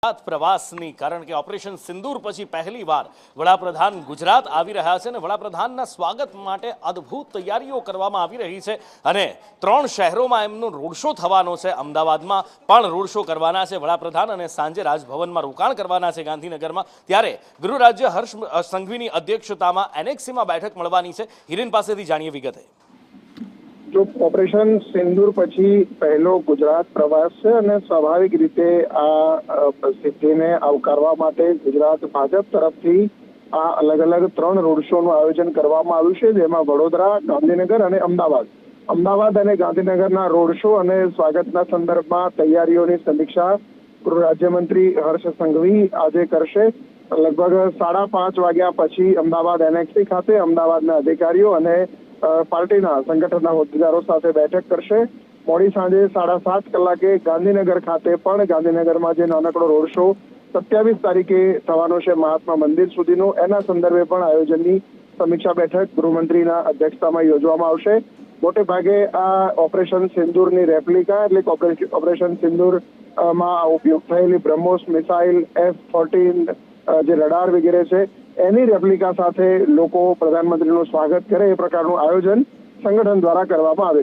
પ્રવાસની કારણ કે ઓપરેશન સિંદૂર પછી પહેલીવાર વડાપ્રધાન ગુજરાત આવી રહ્યા છે અને વડાપ્રધાનના સ્વાગત માટે અદ્ભુત તૈયારીઓ કરવામાં આવી રહી છે અને 3 શહેરોમાં એમનો રોડ શો થવાનો છે। અમદાવાદમાં પણ રોડ શો કરવાના છે વડાપ્રધાન અને સાંજે રાજભવનમાં રોકાણ કરવાના છે ગાંધીનગરમાં। ત્યારે ગૃહ રાજ્ય હર્ષ સંઘવીની અધ્યક્ષતામાં એનેક્સીમાં બેઠક મળવાની છે। હિરેન પાસેથી જાણીએ વિગતે। जो ऑपरेशन सिंदूर पछी पहलो गुजरात प्रवास है અને સ્વાભાવિક રીતે આ સિદ્ધિને આવકારવા માટે ગુજરાત ભાજપ તરફથી આ અલગ અલગ 3 રોડ શો નું આયોજન કરવામાં આવ્યું છે, જેમાં વડોદરા, ગાંધીનગર અને અમદાવાદ અને ગાંધીનગરના રોડ શો અને સ્વાગતના સંદર્ભમાં તૈયારીઓની સમીક્ષા ગૃહ રાજ્યમંત્રી હર્ષ સંઘવી આજે કરશે। લગભગ 5:30 વાગ્યા પછી અમદાવાદ એનેક્સી ખાતે અમદાવાદના અધિકારીઓ અને પાર્ટીના સંગઠનના હોદ્દેદારો સાથે બેઠક કરશે। મોડી સાંજે 7:30 કલાકે ગાંધીનગર ખાતે પણ ગાંધીનગરમાં જે નાનકડો રોડ શો 27 તારીખે થવાનો છે મહાત્મા મંદિર સુધીનો, એના સંદર્ભે પણ આયોજનની સમીક્ષા બેઠક ગૃહમંત્રીના અધ્યક્ષતામાં યોજવામાં આવશે। મોટે ભાગે આ ઓપરેશન સિંદૂરની રેપ્લિકા એટલે ઓપરેશન સિંદૂર માં ઉપયોગ થયેલી બ્રહ્મોસ મિસાઇલ F-14 જે રડાર વગેરે છે એની રેપ્લિકા સાથે લોકો પ્રધાનમંત્રીનું સ્વાગત કરે એ પ્રકારનું આયોજન સંગઠન દ્વારા કરવામાં આવે છે।